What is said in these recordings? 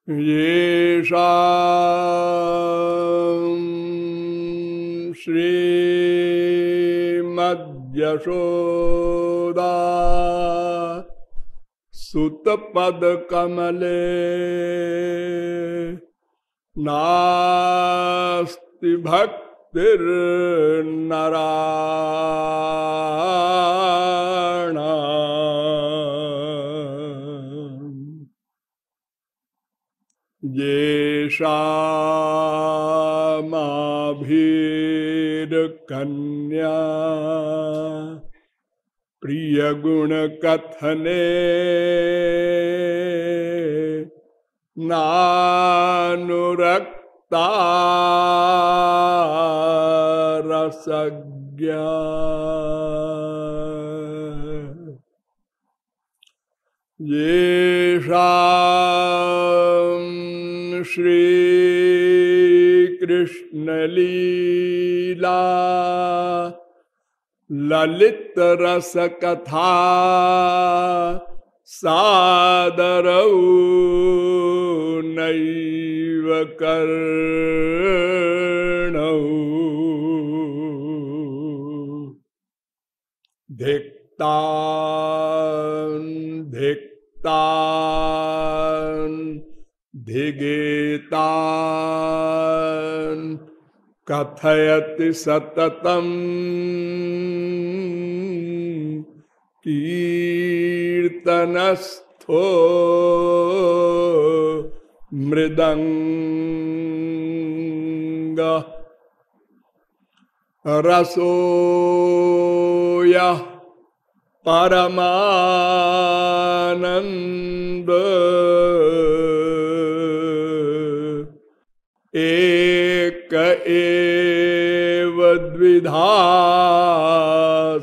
येषां श्रीमद्यशोदा सुतपदकमले नास्ति भक्तिर्नराणाम् येषामाभिर्कन्या प्रियगुणकथने नानुरक्ता रसज्ञा येषां श्रीकृष्णलीला ललित रस कथा सादरौ नैव कर्णौ धिक्तान् धिक्तान् धिगेतान् कथयति सततम् कीर्तनस्थो मृदंग रसोयः परमानंद एक एव द्विधा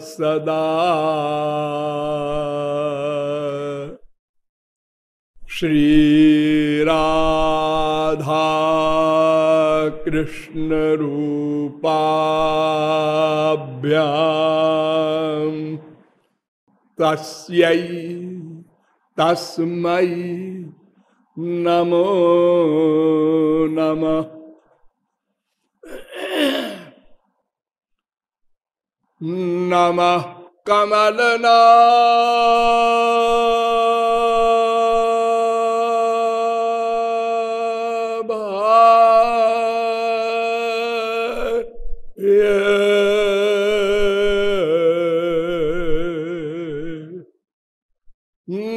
सदा श्री राधा कृष्ण रूपाभ्याम तस्यै तस्मै नमो नमः। नमः कमलनाभाय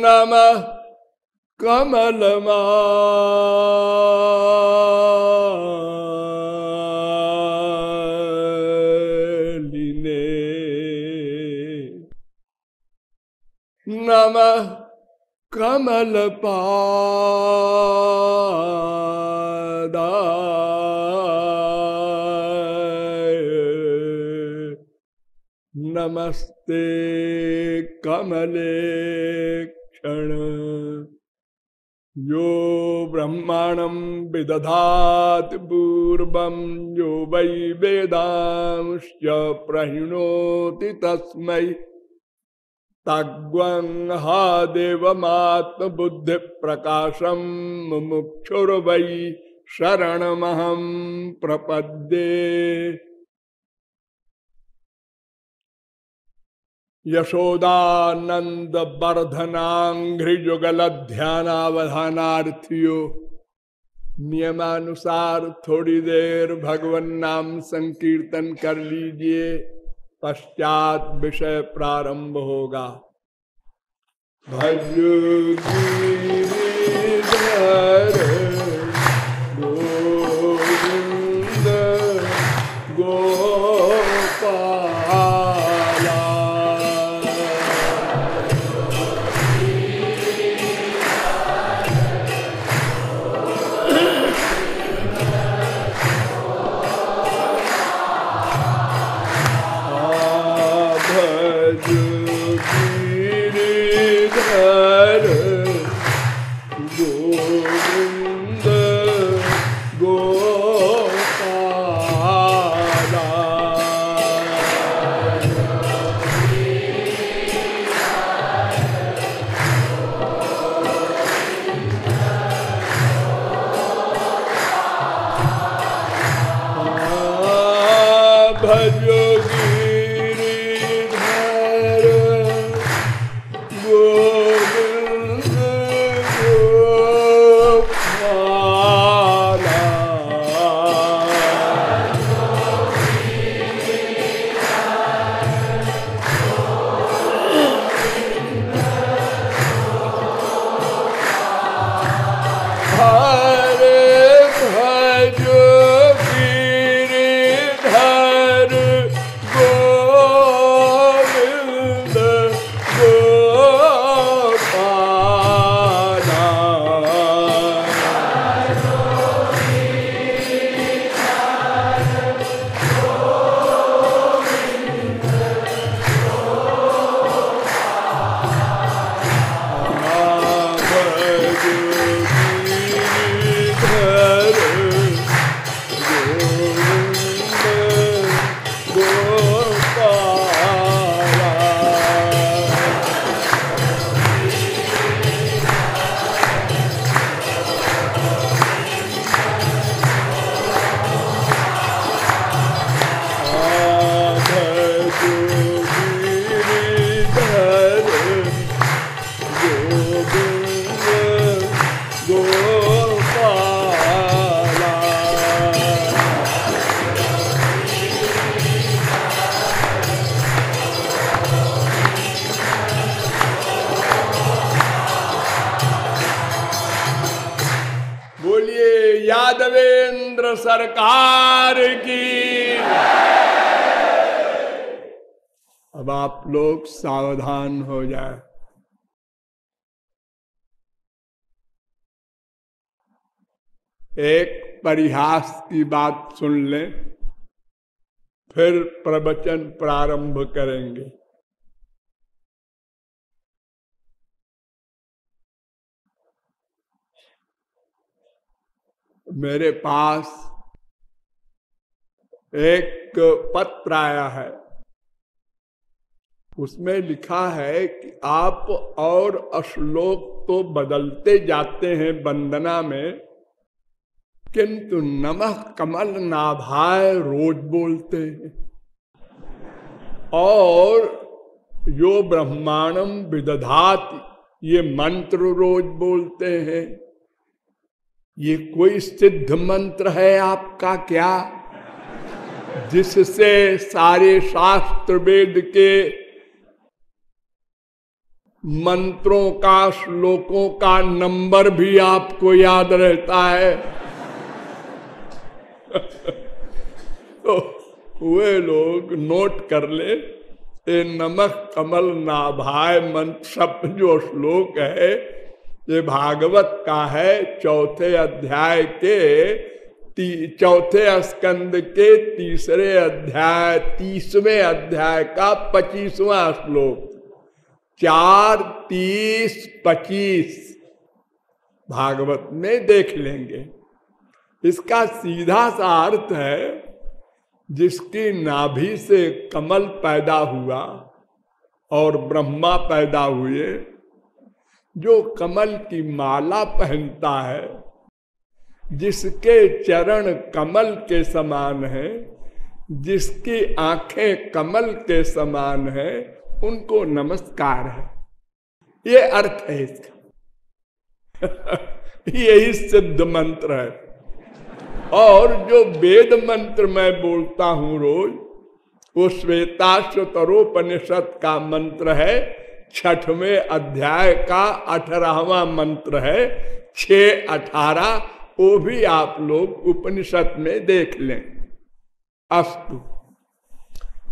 नमः कमलमालिने नमः कमलपादाय नमस्ते कमले क्षण यो ब्रह्माणं विदधाति पूर्वं यो वै वेदांश्च प्रणोति तस्मै तग्वं हा देवमात्मबुद्धि प्रकाशं मुमुक्षुर्वै शरणमहं प्रपद्ये। यशोदानंद वर्धनांघ्रिजुगल ध्यानावधानार्थियों नियमानुसार थोड़ी देर भगवन नाम संकीर्तन कर लीजिए, पश्चात विषय प्रारंभ होगा। भज गिरिधर गोविंद गोपाला यादवेंद्र सरकार की। अब आप लोग सावधान हो जाए। एक परिहास की बात सुन लें, फिर प्रवचन प्रारंभ करेंगे। मेरे पास एक पत्र आया है, उसमें लिखा है कि आप और श्लोक तो बदलते जाते हैं वंदना में, किंतु नमः कमल नाभाय रोज बोलते हैं, और यो ब्रह्मांडम विदधाति ये मंत्र रोज बोलते हैं। ये कोई सिद्ध मंत्र है आपका क्या, जिससे सारे शास्त्र वेद के मंत्रों का, श्लोकों का नंबर भी आपको याद रहता है? तो वे लोग नोट कर ले, ये नमक कमल नाभाय मंत्र शब्द जो श्लोक है, ये भागवत का है, चौथे अध्याय के चौथे स्कंद के तीसरे अध्याय 30वें अध्याय का 25वां श्लोक, 4, 30, 25 भागवत में देख लेंगे। इसका सीधा सा अर्थ है, जिसकी नाभि से कमल पैदा हुआ और ब्रह्मा पैदा हुए, जो कमल की माला पहनता है, जिसके चरण कमल के समान हैं, जिसकी आंखें कमल के समान हैं, उनको नमस्कार है। ये अर्थ है इसका। यही सिद्ध मंत्र है। और जो वेद मंत्र मैं बोलता हूं रोज, वो श्वेताश्वतरोपनिषद का मंत्र है, 6वें अध्याय का 18वां मंत्र है, 6-18, वो भी आप लोग उपनिषद में देख लें। अस्तु,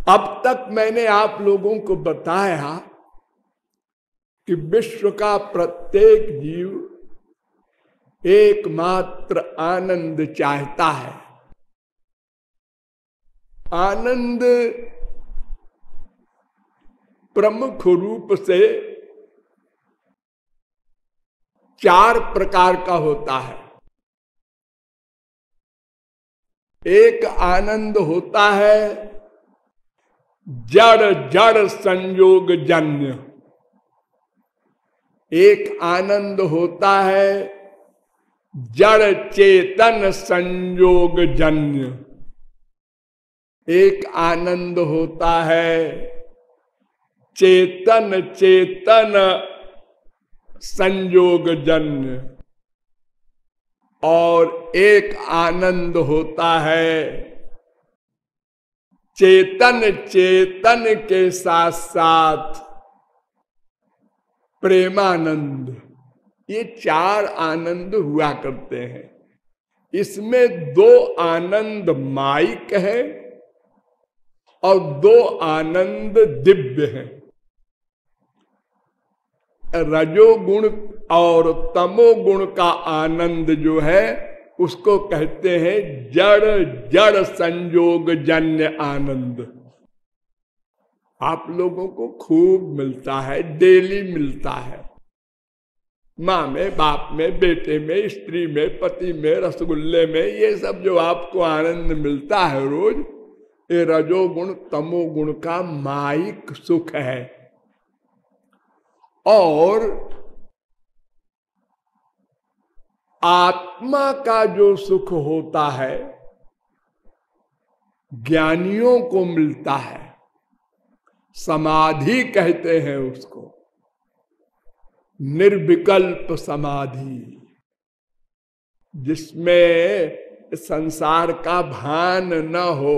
अब तक मैंने आप लोगों को बताया कि विश्व का प्रत्येक जीव एकमात्र आनंद चाहता है। आनंद प्रमुख रूप से 4 प्रकार का होता है। एक आनंद होता है जड़ जड़ संयोग जन्य, एक आनंद होता है जड़ चेतन संयोग जन्य, एक आनंद होता है चेतन चेतन संयोग जन्य, और एक आनंद होता है चेतन चेतन के साथ साथ प्रेमानंद। ये 4 आनंद हुआ करते हैं। इसमें 2 आनंद माइक है और 2 आनंद दिव्य हैं। रजोगुण और तमोगुण का आनंद जो है, उसको कहते हैं जड़ जड़ संयोग जन्य आनंद। आप लोगों को खूब मिलता है, डेली मिलता है। माँ में, बाप में, बेटे में, स्त्री में, पति में, रसगुल्ले में, ये सब जो आपको आनंद मिलता है रोज, ये रजोगुण तमोगुण का माइक सुख है। और आत्मा का जो सुख होता है, ज्ञानियों को मिलता है, समाधि कहते हैं उसको, निर्विकल्प समाधि, जिसमें संसार का भान न हो,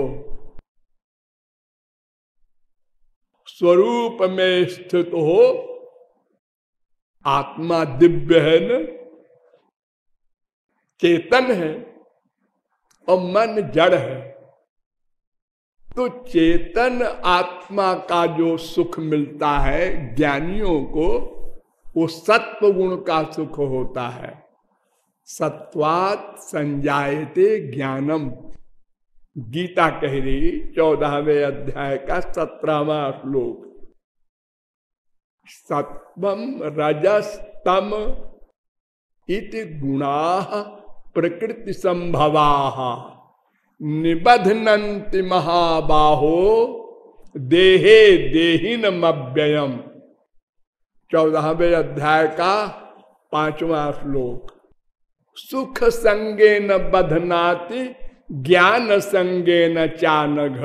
स्वरूप में स्थित हो। आत्मा दिव्य है न, चेतन है, और मन जड़ है। तो चेतन आत्मा का जो सुख मिलता है ज्ञानियों को, वो सत्व गुण का सुख होता है। सत्वात् संजायते ज्ञानम, गीता कह रही 14वें अध्याय का 17वां श्लोक। सत्वम रजस तम इति गुणाः प्रकृति संभवाः निबध्नन्ति महाबाहो देहे देहिनमव्ययम्। 14वें अध्याय का 5वां श्लोक। सुख संगेन बध्नाति ज्ञान संगेन चानघ।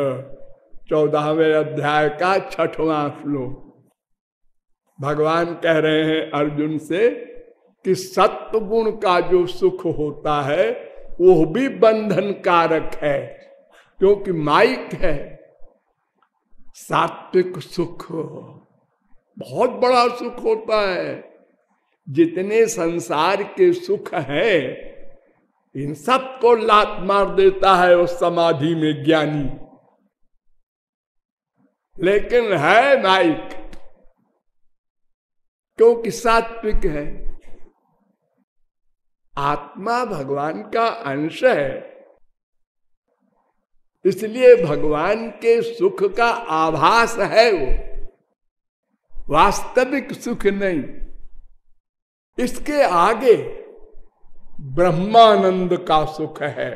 14वें अध्याय का 6वां श्लोक। भगवान कह रहे हैं अर्जुन से कि सत्व गुण का जो सुख होता है वो भी बंधन कारक है, क्योंकि माइक है। सात्विक सुख बहुत बड़ा सुख होता है। जितने संसार के सुख है इन सब को लात मार देता है उस समाधि में ज्ञानी, लेकिन है माइक, क्योंकि सात्विक है। आत्मा भगवान का अंश है, इसलिए भगवान के सुख का आभास है, वो वास्तविक सुख नहीं। इसके आगे ब्रह्मानंद का सुख है,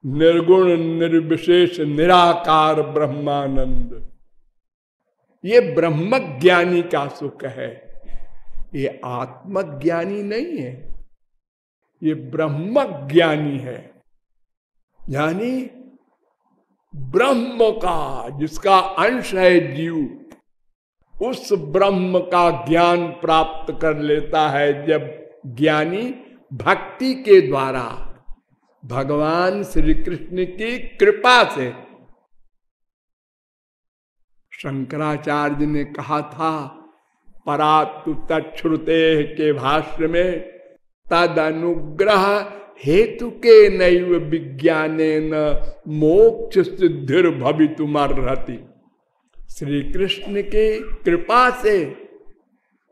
निर्गुण निर्विशेष निराकार ब्रह्मानंद। ये ब्रह्मज्ञानी का सुख है, ये आत्मज्ञानी नहीं है, ये ब्रह्मज्ञानी है। यानी ब्रह्म का, जिसका अंश है जीव, उस ब्रह्म का ज्ञान प्राप्त कर लेता है जब ज्ञानी भक्ति के द्वारा भगवान श्री कृष्ण की कृपा से। शंकराचार्य ने कहा था परातु तच्छ्रुते के भाष्य में, तद अनुग्रह हेतु के नैव विज्ञानेन मोक्ष सिद्धिर भवितुमर्हति। श्री कृष्ण के कृपा से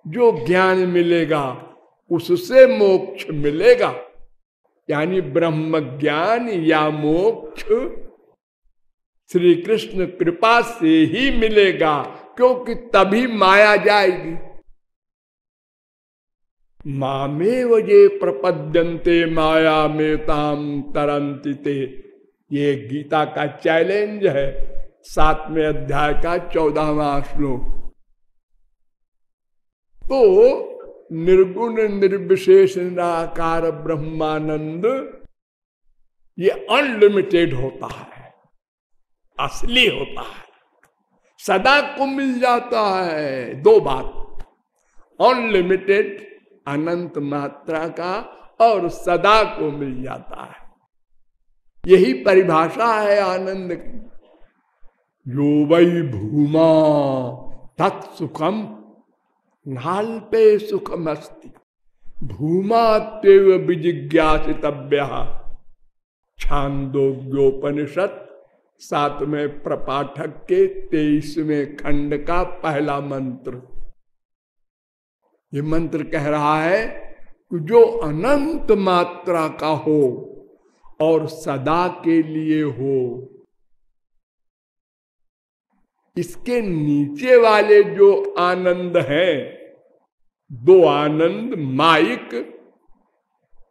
जो ज्ञान मिलेगा उससे मोक्ष मिलेगा। यानी ब्रह्म ज्ञान या मोक्ष श्री कृष्ण कृपा से ही मिलेगा, क्योंकि तभी माया जाएगी। मामेव ये प्रपद्यन्ते माया में ताम तरन्ति ते, ये गीता का चैलेंज है। 7वें अध्याय का 14वां श्लोक। तो निर्गुण निर्विशेष निराकार ब्रह्मानंद ये अनलिमिटेड होता है, असली होता है, सदा को मिल जाता है। दो बात, अनलिमिटेड अनंत मात्रा का, और सदा को मिल जाता है। यही परिभाषा है आनंद की। यो वै भूमा तत्सुखम नाल्पे सुखमस्ति भूमा तेव विजिज्ञासितव्य। छांदोग्योपनिषद 7वें प्रपाठक के 23वें खंड का पहला मंत्र। ये मंत्र कह रहा है कि जो अनंत मात्रा का हो और सदा के लिए हो, इसके नीचे वाले जो आनंद हैं, दो आनंद माइक,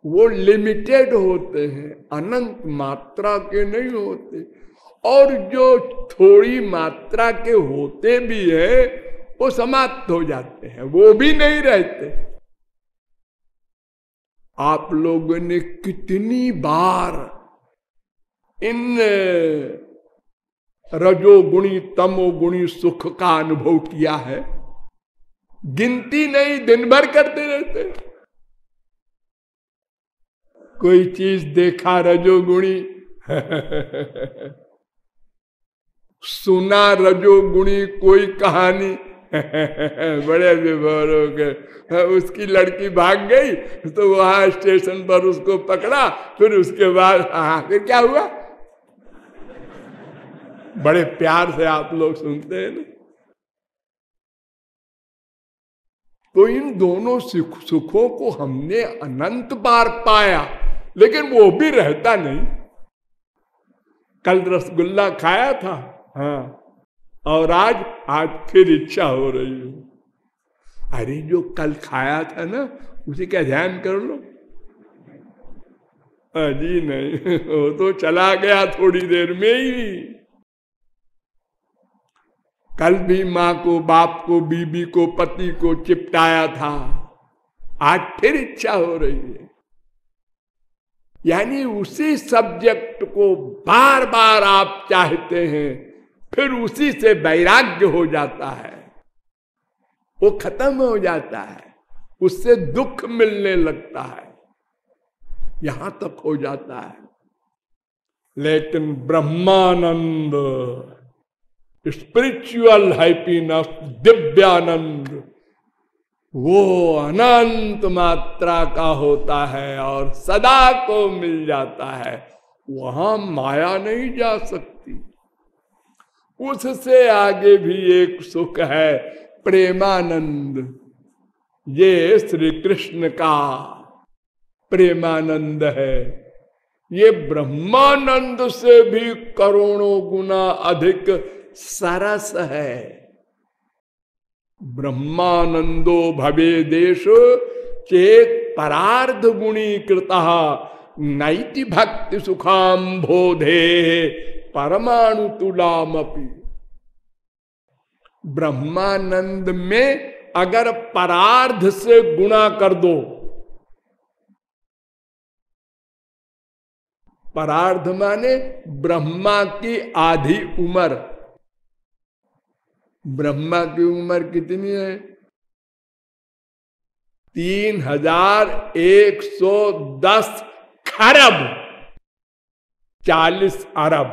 वो लिमिटेड होते हैं, अनंत मात्रा के नहीं होते। और जो थोड़ी मात्रा के होते भी हैं वो समाप्त हो जाते हैं, वो भी नहीं रहते। आप लोगों ने कितनी बार इन रजोगुणी तमोगुणी सुख का अनुभव किया है, गिनती नहीं, दिन भर करते रहते। कोई चीज देखा रजोगुणी सुना रजोगुणी कोई कहानी बड़े विभोर हो गए। उसकी लड़की भाग गई तो वहां स्टेशन पर उसको पकड़ा, फिर उसके बाद फिर क्या हुआ? बड़े प्यार से आप लोग सुनते हैं ना। तो इन दोनों सुखों को हमने अनंत बार पाया, लेकिन वो भी रहता नहीं। कल रसगुल्ला खाया था, हाँ, और आज फिर इच्छा हो रही है। अरे जो कल खाया था ना, उसी का ध्यान कर लो। जी नहीं, वो तो चला गया थोड़ी देर में ही। कल भी माँ को, बाप को, बीबी को, पति को चिपटाया था, आज फिर इच्छा हो रही है। यानी उसी सब्जेक्ट को बार बार आप चाहते हैं, फिर उसी से वैराग्य हो जाता है, वो खत्म हो जाता है, उससे दुख मिलने लगता है, यहां तक हो जाता है। लेकिन ब्रह्मानंद, स्पिरिचुअल हैप्पीनेस, दिव्यानंद, वो अनंत मात्रा का होता है और सदा को मिल जाता है। वहां माया नहीं जा सकती। उससे आगे भी एक सुख है, प्रेमानंद। ये श्री कृष्ण का प्रेमानंद है। ये ब्रह्मानंद से भी करोड़ों गुना अधिक सरस है। ब्रह्मानंदो भवे देश चेत परार्ध गुणी कृता नैति भक्ति सुखाम बोधे परमाणु तुलामपि। ब्रह्मानंद में अगर परार्ध से गुणा कर दो, परार्ध माने ब्रह्मा की आधी उम्र। ब्रह्मा की उम्र कितनी है? 3110 खरब 40 अरब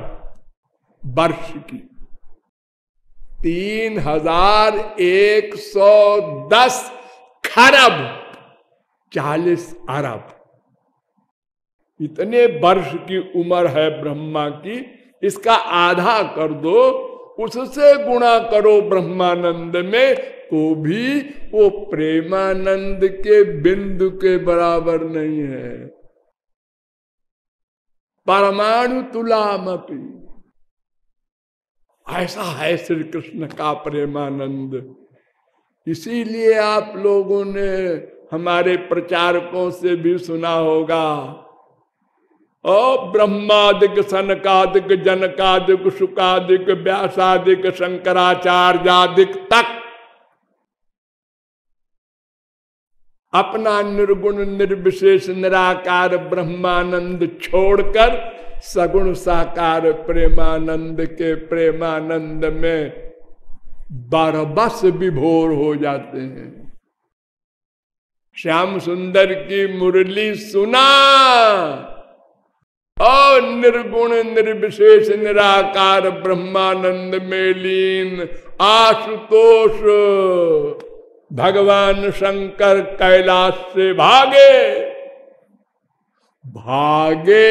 वर्ष की। 3110 खरब 40 अरब, इतने वर्ष की उम्र है ब्रह्मा की। इसका आधा कर दो, उससे गुणा करो ब्रह्मानंद में, तो भी वो प्रेमानंद के बिंदु के बराबर नहीं है। परमाणु तुलामपि। ऐसा है श्री कृष्ण का प्रेमानंद। इसीलिए आप लोगों ने हमारे प्रचारकों से भी सुना होगा, ब्रह्मादिक सनकादिक जनकादिक शुकादिक व्यासादिक शंकराचार्यादिक तक अपना निर्गुण निर्विशेष निराकार ब्रह्मानंद छोड़कर सगुण साकार प्रेमानंद के प्रेमानंद में बरबस विभोर हो जाते हैं। श्याम सुंदर की मुरली सुना और निर्गुण निर्विशेष निराकार ब्रह्मानंद में लीन आशुतोष भगवान शंकर कैलाश से भागे। भागे,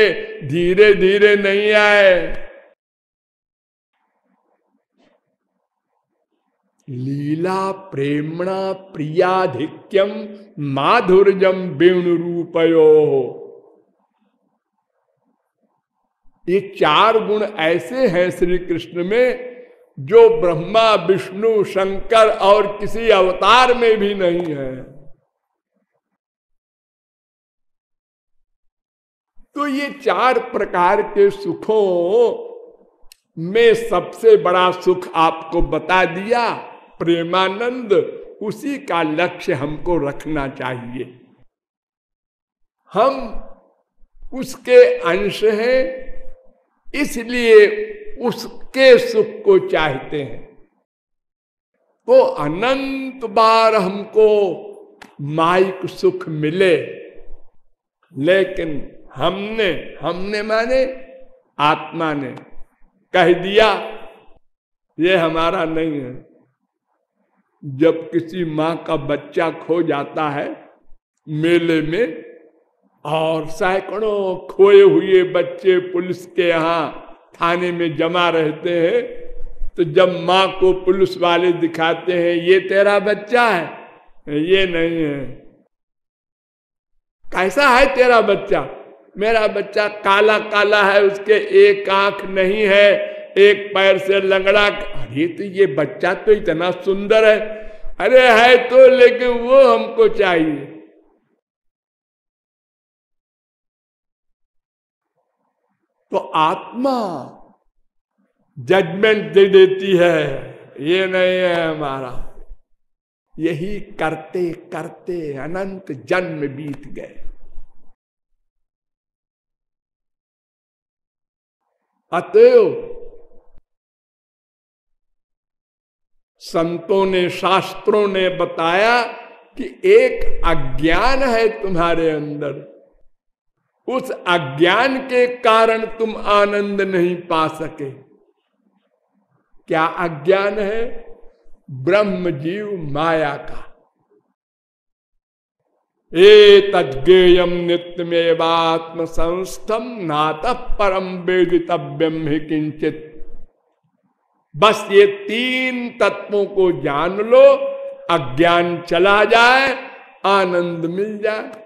धीरे धीरे नहीं आए। लीला प्रेमणा प्रियाधिक्यम माधुर्यम वेणु रूपयो। ये 4 गुण ऐसे हैं श्री कृष्ण में जो ब्रह्मा विष्णु शंकर और किसी अवतार में भी नहीं है। तो ये 4 प्रकार के सुखों में सबसे बड़ा सुख आपको बता दिया, प्रेमानंद। उसी का लक्ष्य हमको रखना चाहिए। हम उसके अंश हैं, इसलिए उसके सुख को चाहते हैं। तो अनंत बार हमको माइक सुख मिले, लेकिन हमने माने आत्मा ने कह दिया ये हमारा नहीं है, जब किसी माँ का बच्चा खो जाता है मेले में, और सैकड़ों खोए हुए बच्चे पुलिस के यहाँ थाने में जमा रहते हैं, तो जब माँ को पुलिस वाले दिखाते हैं ये तेरा बच्चा है, ये नहीं है। कैसा है तेरा बच्चा? मेरा बच्चा काला काला है, उसके एक आंख नहीं है, एक पैर से लंगड़ा। अरे तो ये बच्चा तो इतना सुंदर है। अरे है तो, लेकिन वो हमको चाहिए। तो आत्मा जजमेंट दे देती है, ये नहीं है हमारा। यही करते करते अनंत जन्म बीत गए। अतएव संतों ने, शास्त्रों ने बताया कि एक अज्ञान है तुम्हारे अंदर, उस अज्ञान के कारण तुम आनंद नहीं पा सके। क्या अज्ञान है? ब्रह्म जीव माया का। एतज्ञेयं नित्यमेवात्म संस्थम नातः परम वेदितव्यम ही किंचित। बस ये तीन तत्वों को जान लो, अज्ञान चला जाए, आनंद मिल जाए।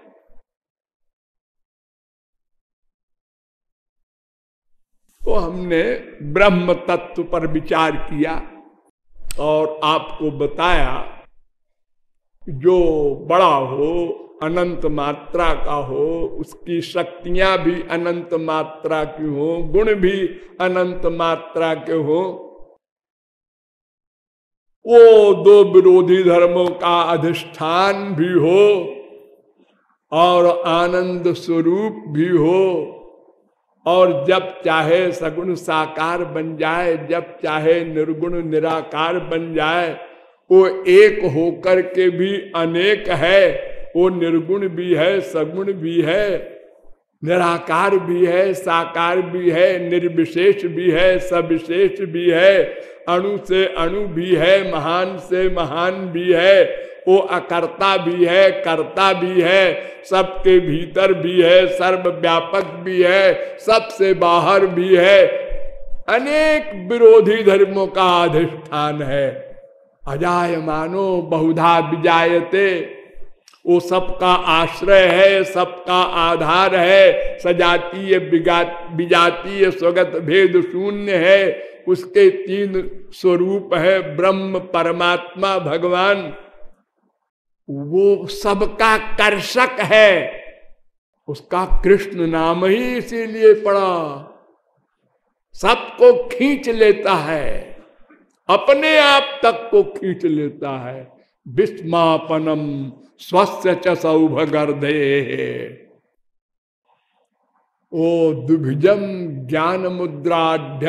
तो हमने ब्रह्म तत्व पर विचार किया और आपको बताया जो बड़ा हो, अनंत मात्रा का हो, उसकी शक्तियां भी अनंत मात्रा की हो, गुण भी अनंत मात्रा के हो, वो दो विरोधी धर्मों का अधिष्ठान भी हो और आनंद स्वरूप भी हो, और जब चाहे सगुण साकार बन जाए, जब चाहे निर्गुण निराकार बन जाए। वो एक होकर के भी अनेक है, वो निर्गुण भी है, सगुण भी है, निराकार भी है, साकार भी है, निर्विशेष भी है, सविशेष भी है, अणु से अणु भी है, महान से महान भी है, वो अकर्ता भी है, कर्ता भी है, सबके भीतर भी है, सर्वव्यापक भी है, सबसे बाहर भी है, अनेक विरोधी धर्मों का अधिष्ठान है। अजायमानो बहुधा विजायते, वो सबका आश्रय है, सबका आधार है, सजातीय विजातीय स्वगत भेद शून्य है, उसके तीन स्वरूप है, ब्रह्म, परमात्मा, भगवान। वो सबका कर्षक है, उसका कृष्ण नाम ही इसीलिए पड़ा। सबको खींच लेता है, अपने आप तक को खींच लेता है। विस्मापनम स्वस्य च सौभगर्धे, ओ द्विभुजम ज्ञान मुद्राढ़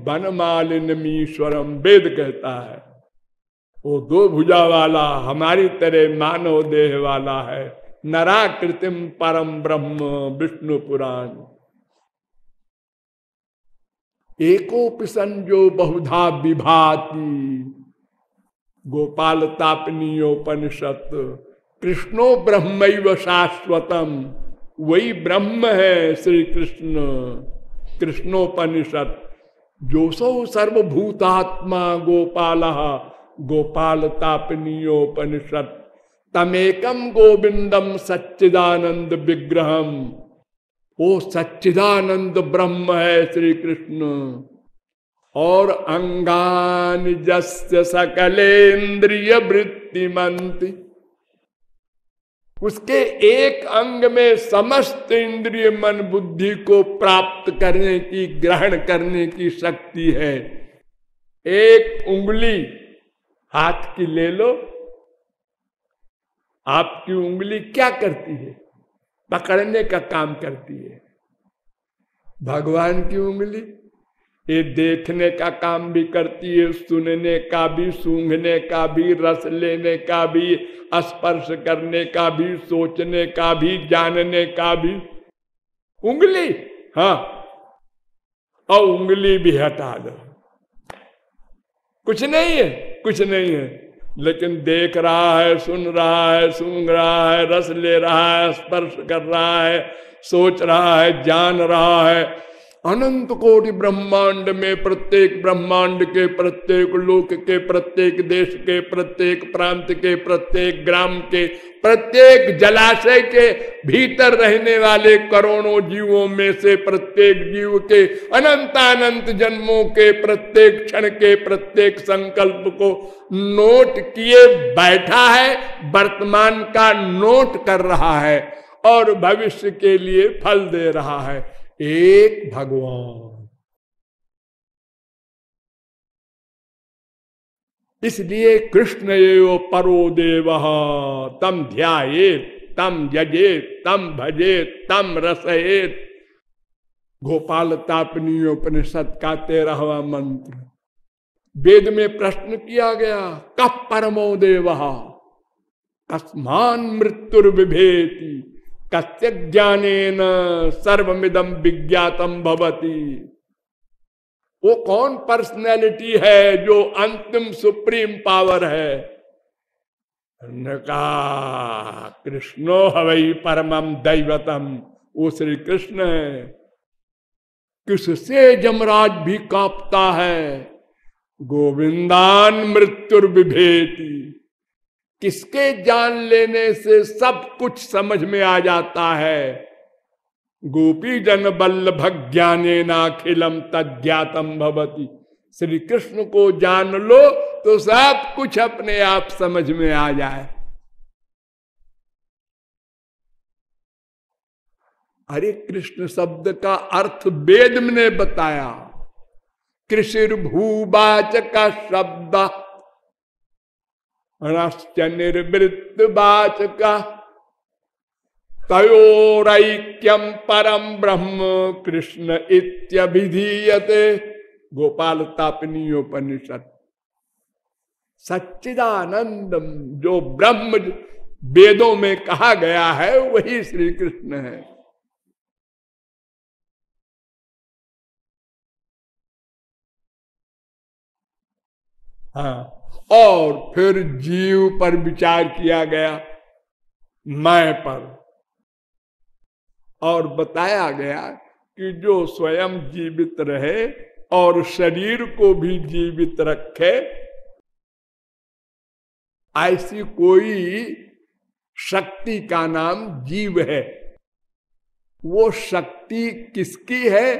वनमालिनीश्वरम, वेद कहता है। वो दो भुजा वाला हमारी तरह मानव देह वाला है, नराकृतिम परम ब्रह्म, विष्णु पुराण। एकोपि संजो बहुधा विभाति, गोपाल तापनीयोपनिषद। कृष्णो ब्रह्मैव शाश्वतम, वही ब्रह्म है श्री कृष्ण। कृष्णोपनिषद। जोसौ सर्वभूतात्मा गोपालः, गोपाल तापनीयोपनिषद। तमेकम गोविंदम सच्चिदानंद विग्रहम, वो सच्चिदानंद ब्रह्म है श्री कृष्ण। और अंगानि जस्य सकलेन्द्रिय वृत्तिमन्ति, उसके एक अंग में समस्त इंद्रिय मन बुद्धि को प्राप्त करने की, ग्रहण करने की शक्ति है। एक उंगली हाथ की ले लो, आपकी उंगली क्या करती है? पकड़ने का काम करती है। भगवान की उंगली ये देखने का काम भी करती है, सुनने का भी, सूंघने का भी, रस लेने का भी, स्पर्श करने का भी, सोचने का भी, जानने का भी। उंगली, हाँ, और उंगली भी हटा दो, कुछ नहीं है, कुछ नहीं है। लेकिन देख रहा है, सुन रहा है, सूंघ रहा है, रस ले रहा है, स्पर्श कर रहा है, सोच रहा है, जान रहा है। अनंत कोटि ब्रह्मांड में प्रत्येक ब्रह्मांड के प्रत्येक लोक के प्रत्येक देश के प्रत्येक प्रांत के प्रत्येक ग्राम के प्रत्येक जलाशय के भीतर रहने वाले करोड़ों जीवों में से प्रत्येक जीव के अनंतानंत जन्मों के प्रत्येक क्षण के प्रत्येक संकल्प को नोट किए बैठा है, वर्तमान का नोट कर रहा है और भविष्य के लिए फल दे रहा है। एक भगवान। इसलिए कृष्ण एव परो देवः तम ध्यायेत तम यजेत तम भजेत तम रसयेत। गोपाल तापनीय उपनिषद का 13वां मंत्र। वेद में प्रश्न किया गया, कः परमो देवः कस्मान मृत्युर्विभेति कस्य ज्ञानेन सर्वमिदं विज्ञातम भवति। वो कौन पर्सनैलिटी है जो अंतिम सुप्रीम पावर है? कहा कृष्णो हवै परमं दैवतम। वो श्री कृष्ण है। किससे जमराज भी कांपता है? गोविंदान मृत्युर्विभेति। किसके जान लेने से सब कुछ समझ में आ जाता है? गोपी जन बल्लभ ज्ञानेनाखिलम तज्ञातम भवति। श्री कृष्ण को जान लो तो सब कुछ अपने आप समझ में आ जाए। अरे कृष्ण शब्द का अर्थ वेद ने बताया। कृषिर भूवाचक शब्द निर्वृत्त वाचक तयोरैक्यम परम ब्रह्म कृष्ण इत्यभिधीयते। गोपाल तापनीयोपनिषद। सच्चिदानंदम जो ब्रह्म वेदों में कहा गया है वही श्री कृष्ण है। हाँ, और फिर जीव पर विचार किया गया, मैं पर, और बताया गया कि जो स्वयं जीवित रहे और शरीर को भी जीवित रखे, ऐसी कोई शक्ति का नाम जीव है। वो शक्ति किसकी है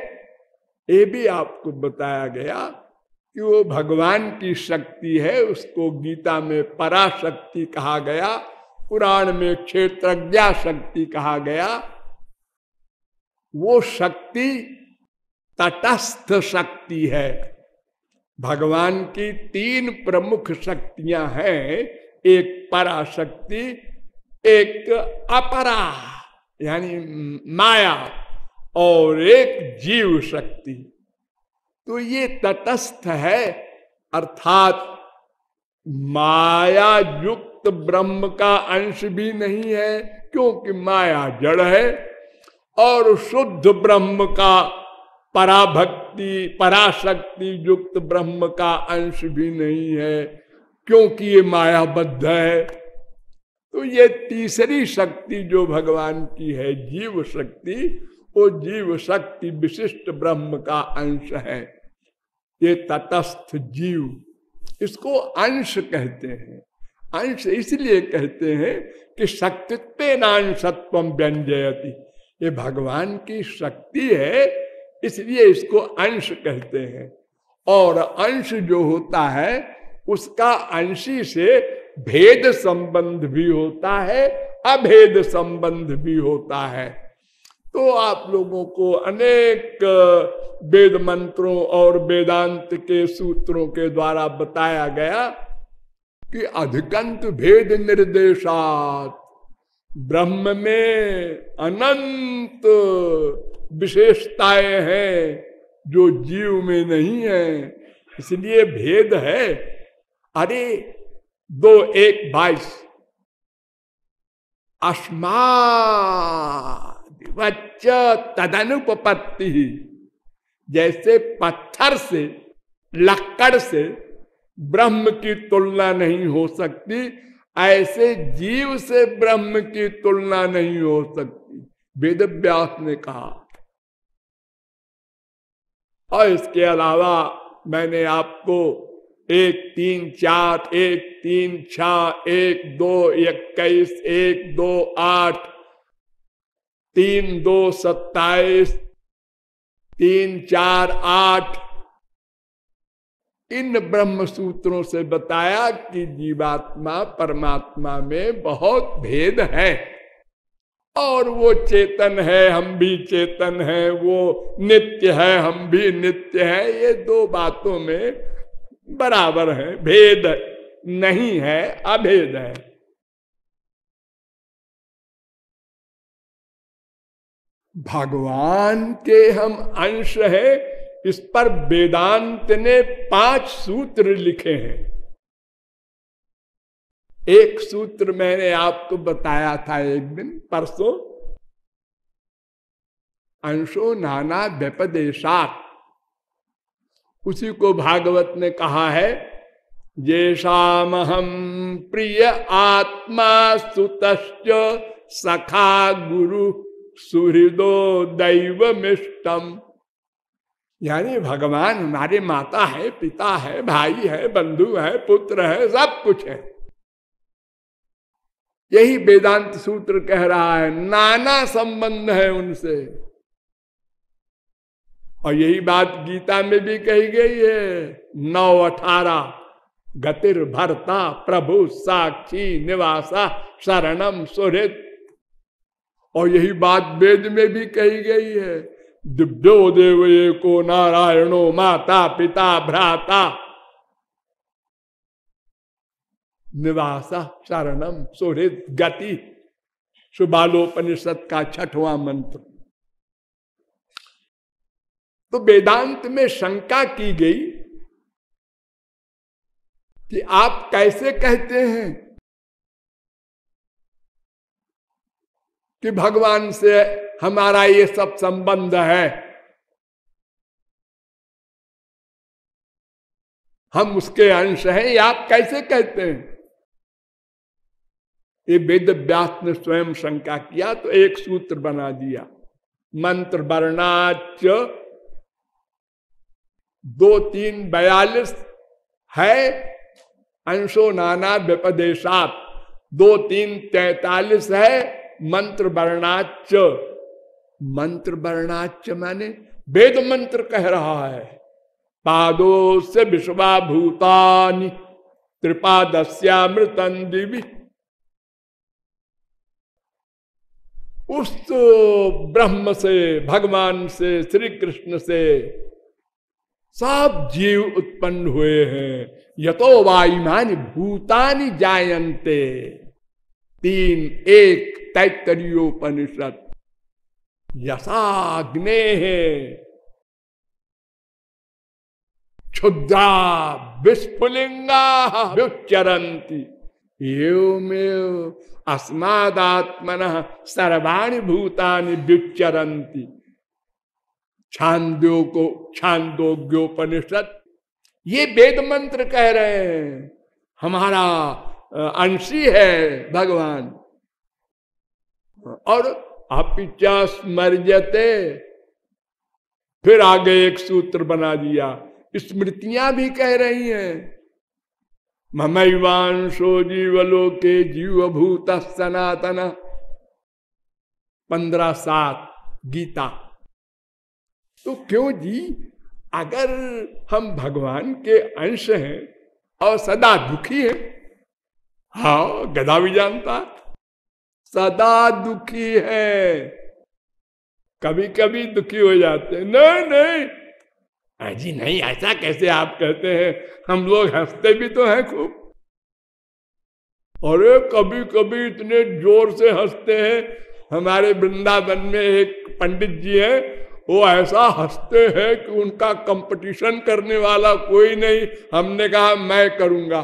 ये भी आपको बताया गया कि वो भगवान की शक्ति है। उसको गीता में पराशक्ति कहा गया, पुराण में क्षेत्रज्ञा शक्ति कहा गया। वो शक्ति तटस्थ शक्ति है। भगवान की 3 प्रमुख शक्तियां हैं, एक पराशक्ति, एक अपरा यानी माया, और एक जीव शक्ति। तो ये तटस्थ है, अर्थात माया युक्त ब्रह्म का अंश भी नहीं है, क्योंकि माया जड़ है, और शुद्ध ब्रह्म का पराभक्ति पराशक्ति युक्त ब्रह्म का अंश भी नहीं है, क्योंकि ये मायाबद्ध है। तो ये तीसरी शक्ति जो भगवान की है, जीव शक्ति, वो जीव शक्ति विशिष्ट ब्रह्म का अंश है। ये तटस्थ जीव, इसको अंश कहते हैं। अंश इसलिए कहते हैं कि शक्तित्वेनांशत्वं व्यंजयति। ये भगवान की शक्ति है, इसलिए इसको अंश कहते हैं। और अंश जो होता है उसका अंशी से भेद संबंध भी होता है, अभेद संबंध भी होता है। तो आप लोगों को अनेक वेद मंत्रों और वेदांत के सूत्रों के द्वारा बताया गया कि अधिकंत भेद निर्देशात, ब्रह्म में अनंत विशेषताएं हैं जो जीव में नहीं है, इसलिए भेद है। अरे 2:1:22 अस्माद् तदनुपपत्ति। जैसे पत्थर से, लक्कड़ से ब्रह्म की तुलना नहीं हो सकती, ऐसे जीव से ब्रह्म की तुलना नहीं हो सकती, वेद व्यास ने कहा। और इसके अलावा मैंने आपको 1 3 4 1 3 6 1 2 21 1 2 8 3 2 27 3 4 8 इन ब्रह्म सूत्रों से बताया कि जीवात्मा परमात्मा में बहुत भेद है, और वो चेतन है, हम भी चेतन है, वो नित्य है, हम भी नित्य है। ये दो बातों में बराबर है, भेद नहीं है, अभेद है। भगवान के हम अंश है, इस पर वेदांत ने 5 सूत्र लिखे हैं। एक सूत्र मैंने आपको बताया था एक दिन परसों, अंशो नाना व्यपदेशात्, उसी को भागवत ने कहा है, येषामहं प्रिय आत्मा सुतश्च सखा गुरु सुहृदो दैवमिष्टम। यानी भगवान हमारे माता है, पिता है, भाई है, बंधु है, पुत्र है, सब कुछ है। यही वेदांत सूत्र कह रहा है, नाना संबंध है उनसे। और यही बात गीता में भी कही गई है, 9:18 गतिर भरता प्रभु साक्षी निवासा शरणम सुहृद। और यही बात वेद में भी कही गई है, दिव्यो देव एको नारायणो माता पिता भ्राता निवासा शरणम सुहृद गति। सुबालोपनिषद का 6वां मंत्र। तो वेदांत में शंका की गई कि आप कैसे कहते हैं कि भगवान से हमारा ये सब संबंध है, हम उसके अंश हैं, ये आप कैसे कहते हैं? ये वेद व्यास ने स्वयं शंका किया तो एक सूत्र बना दिया, मंत्र वर्णाच 2 3 42 है, अंशो नाना व्यपदेशात् 2 3 43 है, मंत्र वर्णाच। मंत्र वर्णाच माने वेद मंत्र कह रहा है, पादो से विश्वा भूतानि त्रिपादस्यामृतं दिवि। उस ब्रह्म से, भगवान से, श्री कृष्ण से सब जीव उत्पन्न हुए हैं। यतो वायुमानि भूतानि जायन्ते 3:1 तैत्तरीयोपनिषद। यसाग्ने क्षुद्रा विस्फुलिंगा व्युच्चरन्ति एवमेव अस्मादात्मनः सर्वाणि भूतानि व्युच्चरन्ति। छांदोग्योपनिषद। ये वेद मंत्र कह रहे हैं, हमारा अंशी है भगवान। और अपिचा स्मर्यते, फिर आगे एक सूत्र बना दिया, स्मृतियां भी कह रही हैं, ममैवांशो जीवलोके जीवभूत सनातन 15:7 गीता। तो क्यों जी, अगर हम भगवान के अंश हैं और सदा दुखी हैं, हाँ गधा भी जानता, सदा दुखी है, कभी कभी दुखी हो जाते हैं। नहीं नहीं जी नहीं, ऐसा कैसे आप कहते हैं, हम लोग हंसते भी तो हैं खूब। अरे कभी कभी इतने जोर से हंसते हैं, हमारे वृंदावन में एक पंडित जी हैं, वो ऐसा हंसते हैं कि उनका कंपटीशन करने वाला कोई नहीं। हमने कहा मैं करूंगा,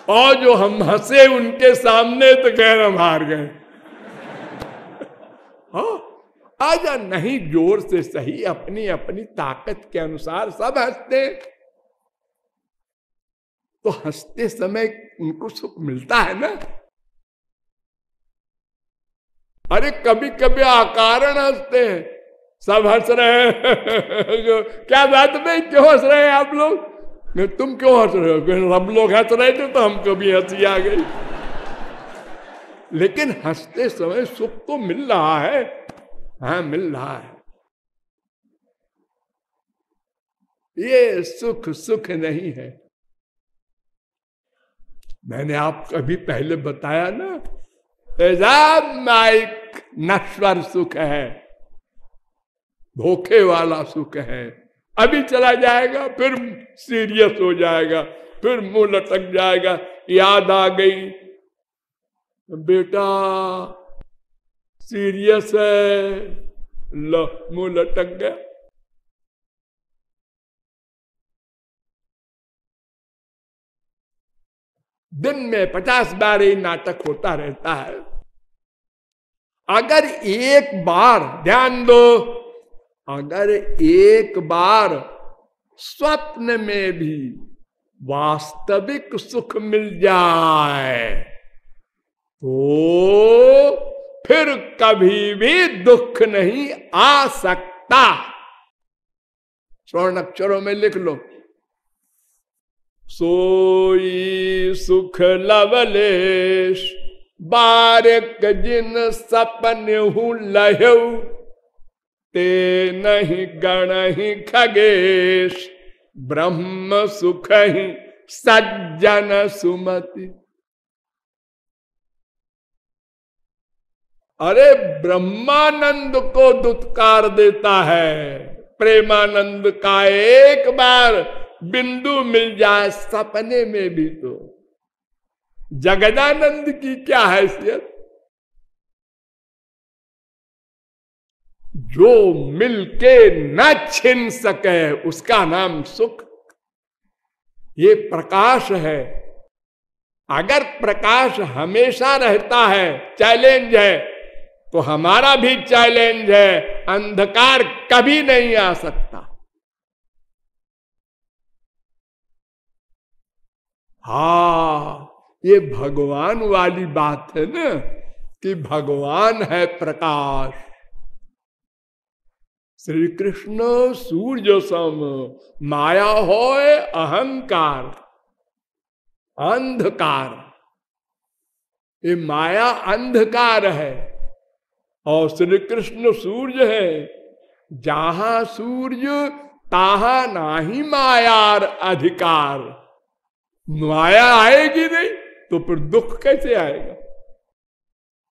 और जो हम हंसे उनके सामने तो कह हम हार गए। हाँ आजा, नहीं जोर से सही, अपनी अपनी ताकत के अनुसार सब हंसते। तो हंसते समय उनको सुख मिलता है ना। अरे कभी कभी अकारण हंसते हैं, सब हंस रहे हैं क्या बात में, क्यों हंस रहे हैं आप लोग? तुम क्यों हंस रहे हो? सब लोग हंस रहे थे तो हमको भी हंसी आ गई। लेकिन हंसते समय सुख तो मिल रहा है, हाँ मिल रहा है। ये सुख सुख नहीं है। मैंने आपको अभी पहले बताया ना, माइक नश्वर सुख है, धोखे वाला सुख है। अभी चला जाएगा, फिर सीरियस हो जाएगा, फिर मुंह लटक जाएगा। याद आ गई, बेटा सीरियस है, लो मुंह लटक गया। दिन में 50 बार ये नाटक होता रहता है। अगर एक बार ध्यान दो, अगर एक बार स्वप्न में भी वास्तविक सुख मिल जाए तो फिर कभी भी दुख नहीं आ सकता। स्वर्ण अक्षरों में लिख लो, सोई सुख लवलेश बारिक जिन सपन हूं लहु ते नहीं गण ही खगेश ब्रह्म सुख ही सज्जन सुमति। अरे ब्रह्मानंद को दुत्कार देता है, प्रेमानंद का एक बार बिंदु मिल जाए सपने में भी तो जगदानंद की क्या हैसियत। जो मिलके न छिन सके उसका नाम सुख। ये प्रकाश है। अगर प्रकाश हमेशा रहता है, चैलेंज है, तो हमारा भी चैलेंज है, अंधकार कभी नहीं आ सकता। हाँ, ये भगवान वाली बात है ना, कि भगवान है प्रकाश। श्री कृष्ण सूर्य सम, माया होए अहंकार अंधकार। ये माया अंधकार है और श्री कृष्ण सूर्य है। जहां सूर्य ताहा नाही मायार अधिकार। माया आएगी नहीं तो फिर दुख कैसे आएगा?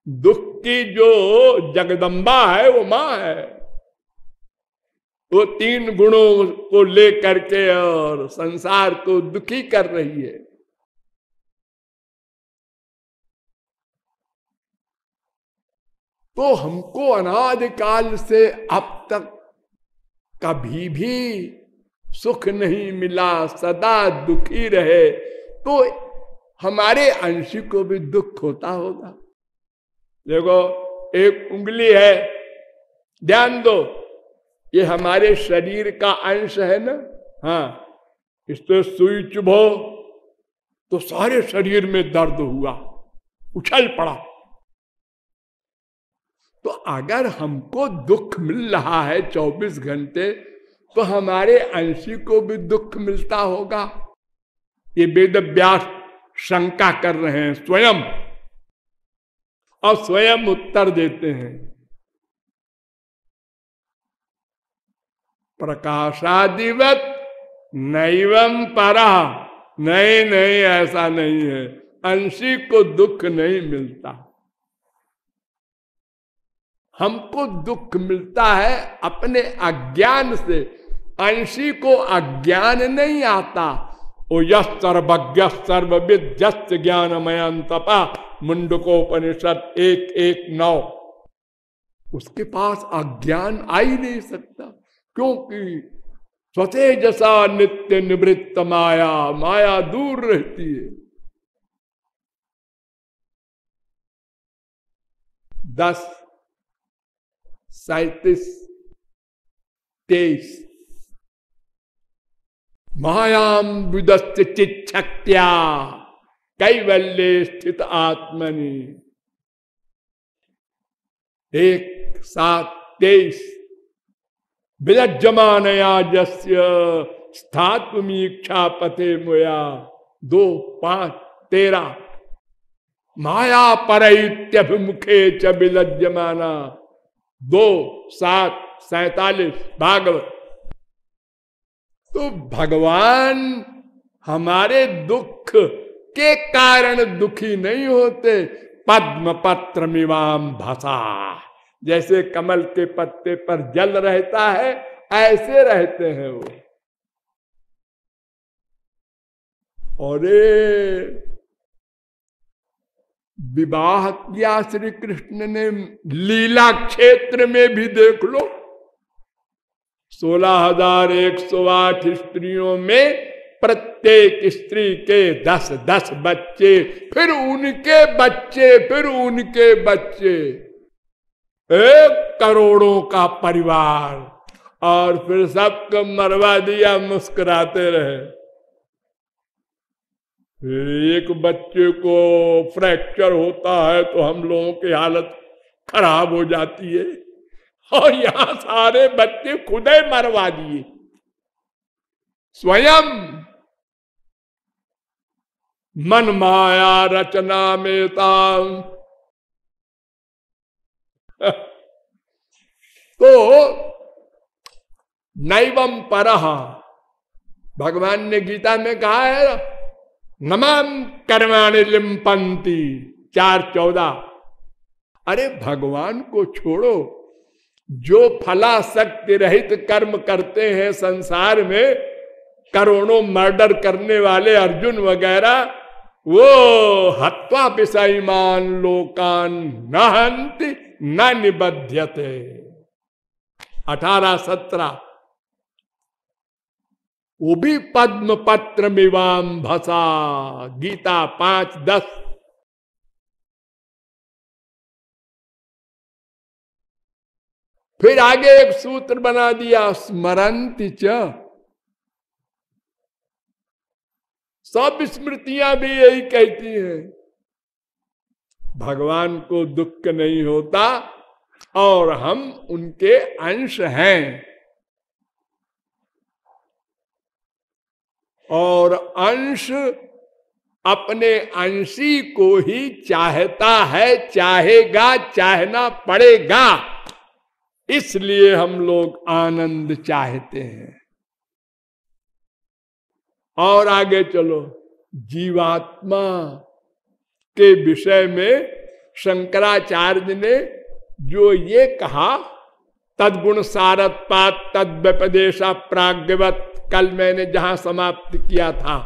दुख की जो जगदम्बा है वो मां है। वो 3 गुणों को लेकर के और संसार को दुखी कर रही है। तो हमको अनादिकाल से अब तक कभी भी सुख नहीं मिला, सदा दुखी रहे, तो हमारे अंश को भी दुख होता होगा। देखो, एक उंगली है, ध्यान दो, ये हमारे शरीर का अंश है ना। हाँ, इस पे सुई चुभो तो सारे शरीर में दर्द हुआ, उछल पड़ा। तो अगर हमको दुख मिल रहा है 24 घंटे, तो हमारे अंशी को भी दुख मिलता होगा। ये वेद व्यास शंका कर रहे हैं स्वयं, और स्वयं उत्तर देते हैं, प्रकाशादिवत नैवम परा। नहीं नहीं, ऐसा नहीं है, अंशी को दुख नहीं मिलता। हमको दुख मिलता है अपने अज्ञान से, अंशी को अज्ञान नहीं आता। ओ यस सर्वज्ञ सर्वविद जस्त ज्ञानमयं तपा, मुंडकोपनिषद 1:1:9। उसके पास अज्ञान आ ही नहीं सकता, क्योंकि स्वतेजसा नित्य निवृत्त माया, माया दूर रहती है। 10:37-23 मायाम विदस्त चिच्छक्त्या कैवल्य स्थित आत्मनि। 1:7-23 विलज्जमानया जस्य स्थात्मीक्षा पते मुया। 2:5-13 माया परैत्यभिमुखे च विलज्जमाना। 2:7-47 भागवत। तो भगवान हमारे दुख के कारण दुखी नहीं होते। पद्म पत्र मिवाम भसा, जैसे कमल के पत्ते पर जल रहता है ऐसे रहते हैं वो। अरे विवाह किया श्री कृष्ण ने लीला क्षेत्र में भी देख लो। 16,108 स्त्रियों में प्रत्येक स्त्री के 10-10 बच्चे, फिर उनके बच्चे, फिर उनके बच्चे, 1 करोड़ों का परिवार, और फिर सबको मरवा दिया, मुस्कुराते रहे। एक बच्चे को फ्रैक्चर होता है तो हम लोगों की हालत खराब हो जाती है, और यहां सारे बच्चे खुद ही मरवा दिए स्वयं। मन माया रचना में तो नैवम परह, भगवान ने गीता में कहा है नमाम कर्माणि लिम्पन्ति 4:14। अरे भगवान को छोड़ो, जो फलाशक्ति रहित कर्म करते हैं संसार में, करोड़ों मर्डर करने वाले अर्जुन वगैरह, वो हत्वा विषयमान लोकान न हन्ति न निबध्यते। 18-17 वो भी पद्म पत्र मिवाम भसा। गीता 5:10। फिर आगे एक सूत्र बना दिया, स्मरन्ति च। सब स्मृतियां भी यही कहती हैं, भगवान को दुख नहीं होता और हम उनके अंश हैं, और अंश अपने अंशी को ही चाहता है, चाहेगा, चाहना पड़ेगा। इसलिए हम लोग आनंद चाहते हैं। और आगे चलो, जीवात्मा के विषय में शंकराचार्य ने जो ये कहा, तद्गुण सारत्पात तद व्यपदेशा प्राग्ञवत, कल मैंने जहां समाप्त किया था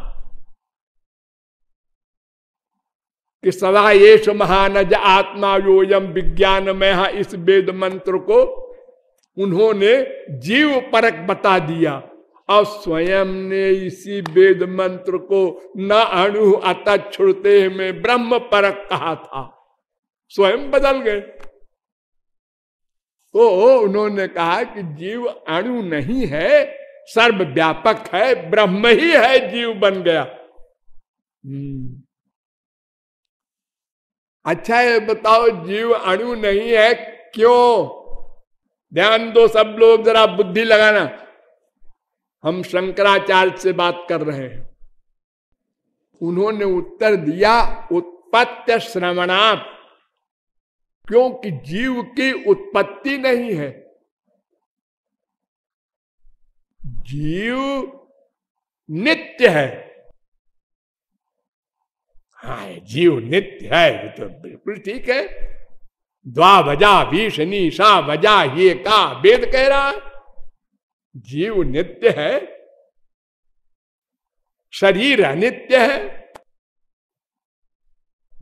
कि सदा येष महानज आत्मा योयम विज्ञानमय, इस वेद मंत्र को उन्होंने जीव परक बता दिया, और स्वयं ने इसी वेद मंत्र को न अणु अतः छुड़ते में ब्रह्म परक कहा था। स्वयं बदल गए। तो उन्होंने कहा कि जीव अणु नहीं है, सर्वव्यापक है, ब्रह्म ही है, जीव बन गया। अच्छा ये बताओ, जीव अणु नहीं है क्यों? ध्यान दो सब लोग, जरा बुद्धि लगाना। हम शंकराचार्य से बात कर रहे हैं। उन्होंने उत्तर दिया, उत्पत्ति श्रवणात्, क्योंकि जीव की उत्पत्ति नहीं है। जीव नित्य है। हाँ, जीव नित्य है तो बिल्कुल ठीक है। द्वा बजा भीषणी सा बजा ये का वेद कह रहा, जीव नित्य है, शरीर अनित्य है।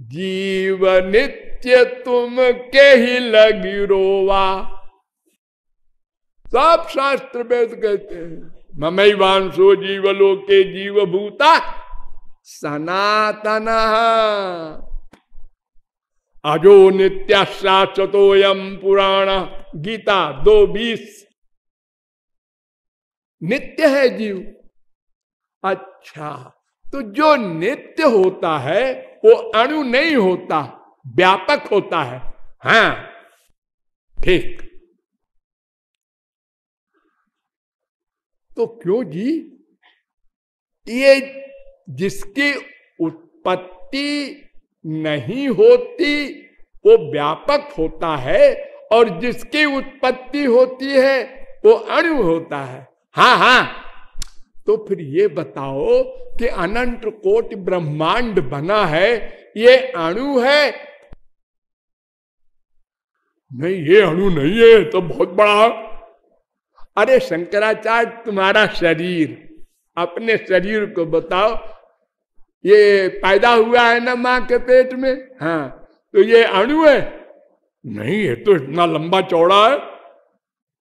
जीव नित्य तुम के ही लगी रोवा, सब शास्त्र वेद कहते हैं। ममैवांशो जीवलोके जीवभूता सनातन अजो नित्य शाश्वतोयम पुराण, गीता 2:20। नित्य है जीव, अच्छा, तो जो नित्य होता है वो अणु नहीं होता, व्यापक होता है। हाँ ठीक। तो क्यों जी? ये जिसकी उत्पत्ति नहीं होती वो व्यापक होता है, और जिसकी उत्पत्ति होती है वो अणु होता है। हाँ हाँ, तो फिर ये बताओ कि अनंत कोटि ब्रह्मांड बना है, ये अणु है? नहीं, ये अणु नहीं है, तो बहुत बड़ा। अरे शंकराचार्य, तुम्हारा शरीर, अपने शरीर को बताओ, ये पैदा हुआ है ना मां के पेट में, हाँ, तो ये अणु है? नहीं, ये तो इतना लंबा चौड़ा है।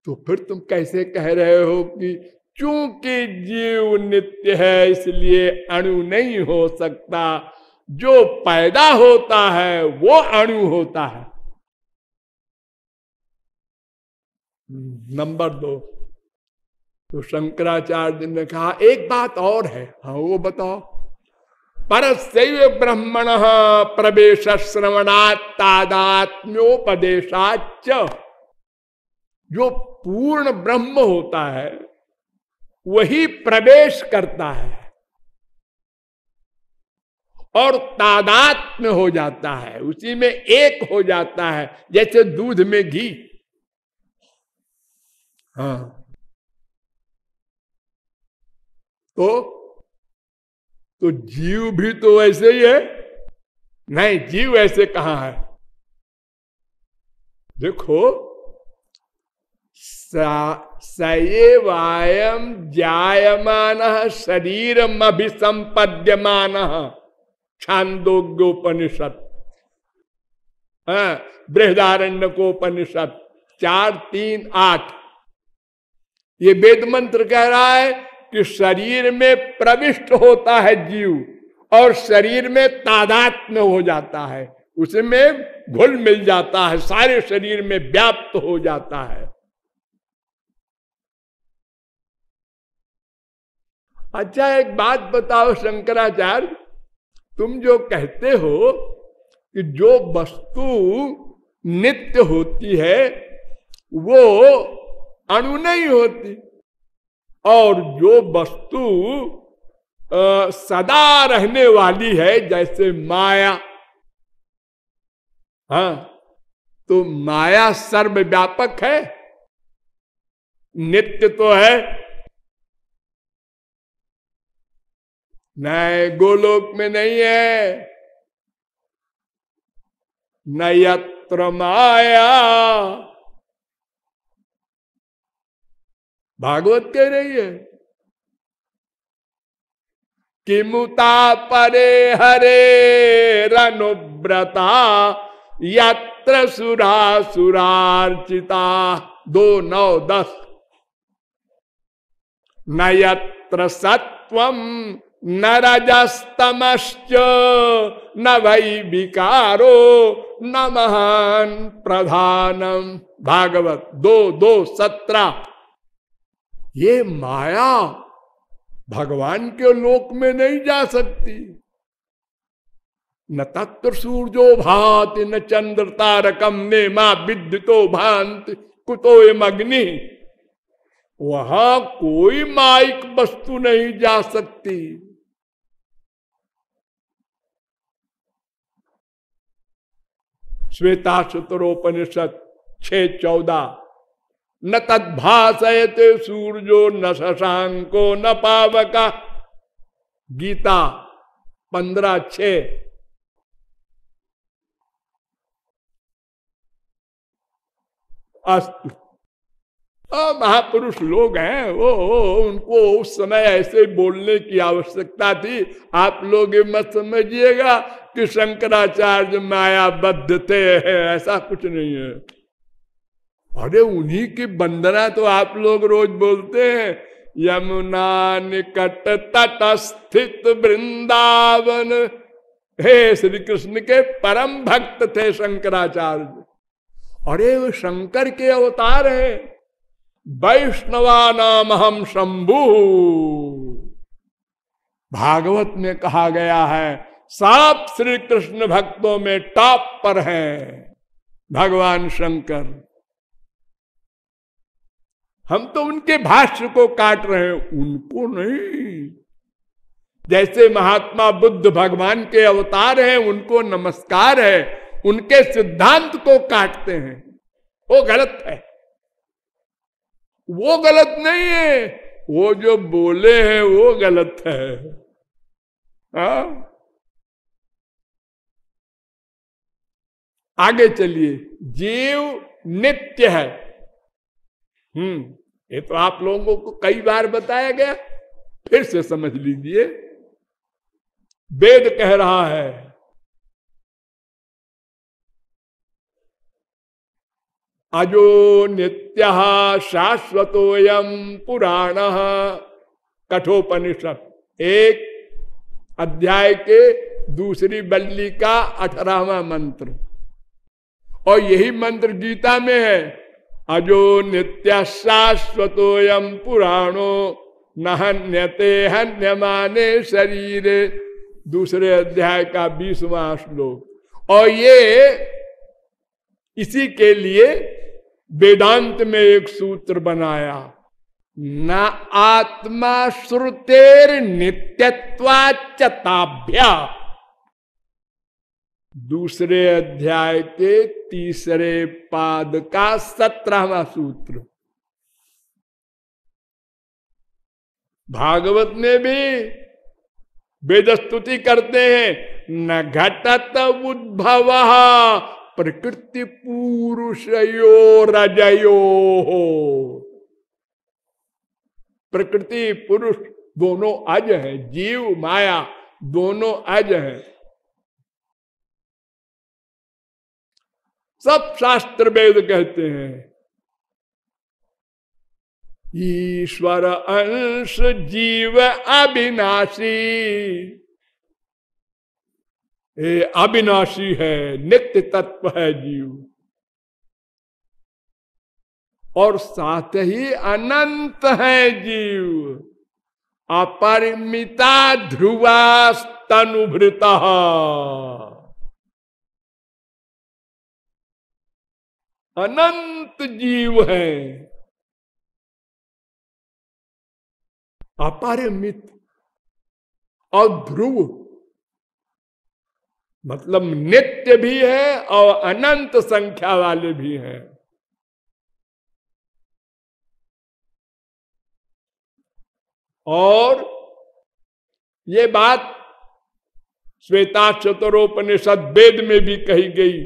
तो फिर तुम कैसे कह रहे हो कि चूंकि जीव नित्य है इसलिए अणु नहीं हो सकता? जो पैदा होता है वो अणु होता है। नंबर 2, तो शंकराचार्य ने कहा एक बात और है। हाँ, वो बताओ। परस्यैव ब्रह्मण प्रवेश श्रवणात् तादात्म्योपदेशाच्च, जो पूर्ण ब्रह्म होता है वही प्रवेश करता है और तादात्म्य हो जाता है, उसी में एक हो जाता है, जैसे दूध में घी। हाँ, तो जीव भी तो ऐसे ही है। नहीं, जीव ऐसे कहां है? देखो, सएवायम जायमान शरीरम अभिसंपद्यमान, छांदोग्योपनिषद, बृहदारण्यकोपनिषद 4:3-8। ये वेद मंत्र कह रहा है कि शरीर में प्रविष्ट होता है जीव, और शरीर में तादात्म्य हो जाता है, उसमें घुल मिल जाता है, सारे शरीर में व्याप्त हो जाता है। अच्छा, एक बात बताओ शंकराचार्य, तुम जो कहते हो कि जो वस्तु नित्य होती है वो अणु नहीं होती, और जो वस्तु सदा रहने वाली है जैसे माया, हाँ, तो माया सर्वव्यापक है, नित्य तो है। नहीं, गोलोक में नहीं है। न यत्र माया, भागवत कह रही है, किमुता परे हरे रनुव्रता यत्र सुरा सुरार्चिता। 2:9-10। न यत्र सत्वम न रजस्तमश्च न वै विकारो न महान प्रधानम। भागवत 2:17। ये माया भगवान के लोक में नहीं जा सकती। न तत्र सूर्यो भाति न चंद्र तारकम ने मां विद्युतो भांति कुतोयम अग्नि। वहां कोई माइक वस्तु नहीं जा सकती। श्वेताश्वतरोपनिषद 6:14। न तद्भासयते सूर्यो न शशांको न पावका। गीता 15:6। अस्तु, महापुरुष लोग हैं वो, उनको उस समय ऐसे बोलने की आवश्यकता थी। आप लोग ये मत समझिएगा कि शंकराचार्य मायाबद्ध थे, ऐसा कुछ नहीं है। अरे उन्हीं की वंदना तो आप लोग रोज बोलते हैं। यमुना निकट तट स्थित वृंदावन। हे श्री कृष्ण के परम भक्त थे शंकराचार्य। अरे वो शंकर के अवतार हैं। वैष्णवा नाम हम शंभु। भागवत में कहा गया है सब श्री कृष्ण भक्तों में टॉप पर हैं भगवान शंकर। हम तो उनके भाष्य को काट रहे हैं, उनको नहीं। जैसे महात्मा बुद्ध भगवान के अवतार हैं, उनको नमस्कार है, उनके सिद्धांत को काटते हैं, वो गलत है। वो गलत नहीं है, वो जो बोले हैं वो गलत है। हाँ? आगे चलिए। जीव नित्य है। ये तो आप लोगों को कई बार बताया गया, फिर से समझ लीजिए। वेद कह रहा है अजो नित्य शाश्वतोयम पुराण। कठोपनिषद 1 अध्याय के दूसरी बल्ली का 18वां मंत्र, और यही मंत्र गीता में है। अजो नित्य शाश्वतोयम पुराणो न हन्यते हन्यमाने शरीरे, दूसरे अध्याय का 20वां श्लोक। और ये इसी के लिए वेदांत में एक सूत्र बनाया, न आत्मा श्रुतेर नित्यत्वाच्च ताभ्या। दूसरे अध्याय के तीसरे पाद का 17वां सूत्र। भागवत में भी वेद स्तुति करते हैं, न घटत उद्भव प्रकृति पुरुषयो रजयो। प्रकृति पुरुष दोनों अज हैं, जीव माया दोनों अज हैं। सब शास्त्र वेद कहते हैं ईश्वर अंश जीव अविनाशी। ये अविनाशी है, नित्य तत्व है जीव, और साथ ही अनंत है जीव। अपरिमिता ध्रुवास्तनुभृता। अनंत जीव है, अपरिमित। और ध्रुव मतलब नित्य भी है और अनंत संख्या वाले भी हैं। और ये बात श्वेताक्षतरोपनिषद वेद में भी कही गई,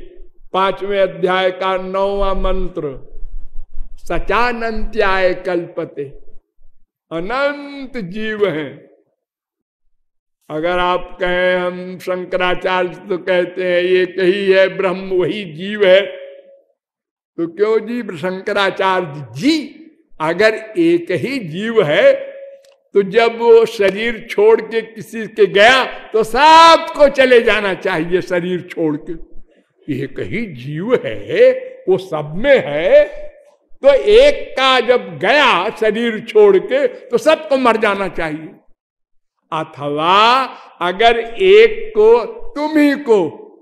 5वें अध्याय का 9वां मंत्र। सचानंत्याय कल्पते, अनंत जीव हैं। अगर आप कहें हम शंकराचार्य तो कहते हैं ये कही है ब्रह्म वही जीव है, तो क्यों जी शंकराचार्य जी? अगर एक ही जीव है तो जब वो शरीर छोड़ के किसी के गया तो सबको चले जाना चाहिए शरीर छोड़ के। एक ही जीव है, वो सब में है, तो एक का जब गया शरीर छोड़ के तो सबको मर जाना चाहिए। अथवा अगर एक को, तुम्ही को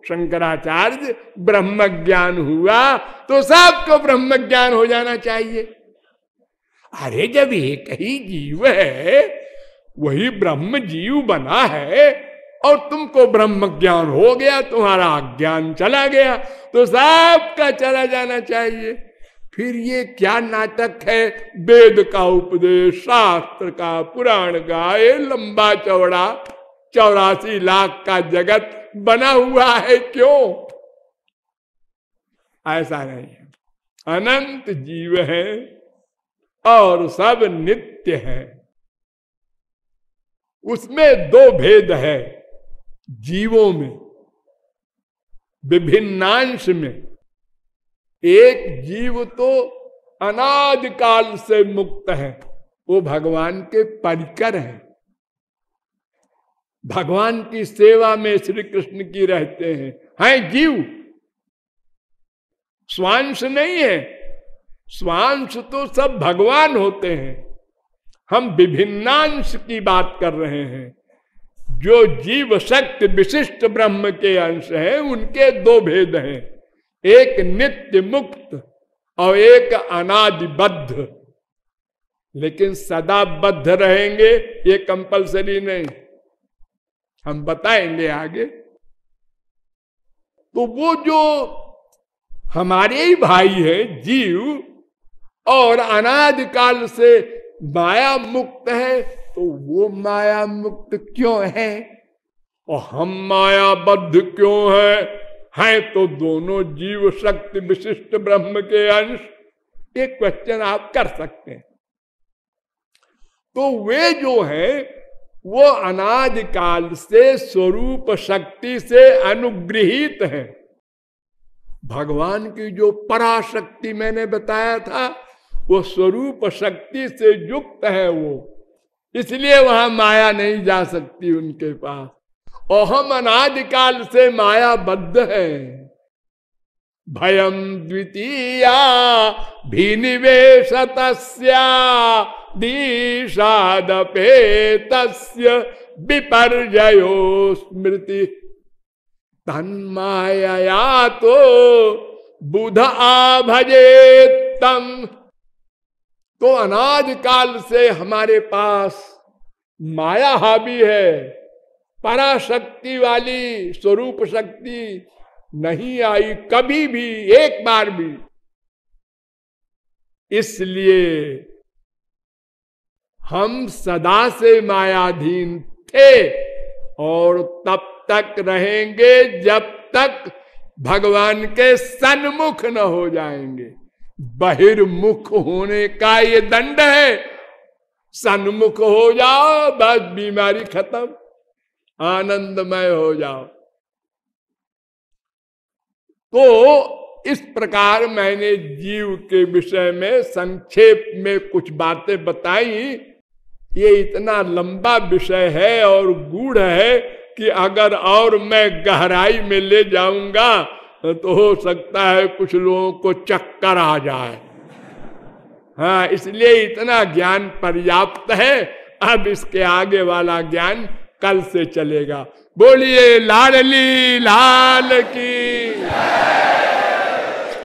शंकराचार्य ब्रह्म ज्ञान हुआ तो सबको ब्रह्म ज्ञान हो जाना चाहिए। अरे जब एक ही जीव है, वही ब्रह्म जीव बना है, और तुमको ब्रह्म ज्ञान हो गया, तुम्हारा अज्ञान चला गया, तो सबका चला जाना चाहिए। फिर ये क्या नाटक है? वेद का उपदेश, शास्त्र का, पुराण का, ये लंबा चौड़ा 84 लाख का जगत बना हुआ है, क्यों? ऐसा नहीं है। अनंत जीव है और सब नित्य है। उसमें 2 भेद है जीवों में, विभिन्नांश में। एक जीव तो अनादिकाल से मुक्त है, वो भगवान के परिकर है, भगवान की सेवा में श्री कृष्ण की रहते हैं जीव। स्वांश नहीं है, स्वांश तो सब भगवान होते हैं। हम विभिन्नांश की बात कर रहे हैं। जो जीव शक्ति विशिष्ट ब्रह्म के अंश हैं उनके दो भेद हैं, एक नित्य मुक्त और एक अनादिबद्ध। लेकिन सदा बद्ध रहेंगे ये कंपलसरी नहीं, हम बताएंगे आगे। तो वो जो हमारे ही भाई है जीव और अनादिकाल से माया मुक्त है, तो वो माया मुक्त क्यों है और हम मायाबद्ध क्यों है तो दोनों जीव शक्ति विशिष्ट ब्रह्म के अंश। ये क्वेश्चन आप कर सकते हैं। तो वे जो है वो अनादिकाल से स्वरूप शक्ति से अनुग्रहित है। भगवान की जो पराशक्ति मैंने बताया था वो स्वरूप शक्ति से युक्त है वो, इसलिए वहां माया नहीं जा सकती उनके पास। और हम अनादिकाल से मायाबद्ध हैं। भयम द्वितीया भिनिवेशतस्या दिशादपेतस्य विपर्जयो स्मृति तन्मायया तो बुध आभजेत्तम। तो अनादिकाल से हमारे पास माया हावी है, पराशक्ति वाली स्वरूप शक्ति नहीं आई कभी भी, एक बार भी। इसलिए हम सदा से मायाधीन थे और तब तक रहेंगे जब तक भगवान के सन्मुख न हो जाएंगे। बहिर्मुख होने का ये दंड है, सन्मुख हो जाओ बस बीमारी खत्म, आनंदमय हो जाओ। तो इस प्रकार मैंने जीव के विषय में संक्षेप में कुछ बातें बताई। ये इतना लंबा विषय है और गूढ़ है कि अगर और मैं गहराई में ले जाऊंगा तो हो सकता है कुछ लोगों को चक्कर आ जाए। हाँ, इसलिए इतना ज्ञान पर्याप्त है। अब इसके आगे वाला ज्ञान कल से चलेगा। बोलिए लाडली लाल की।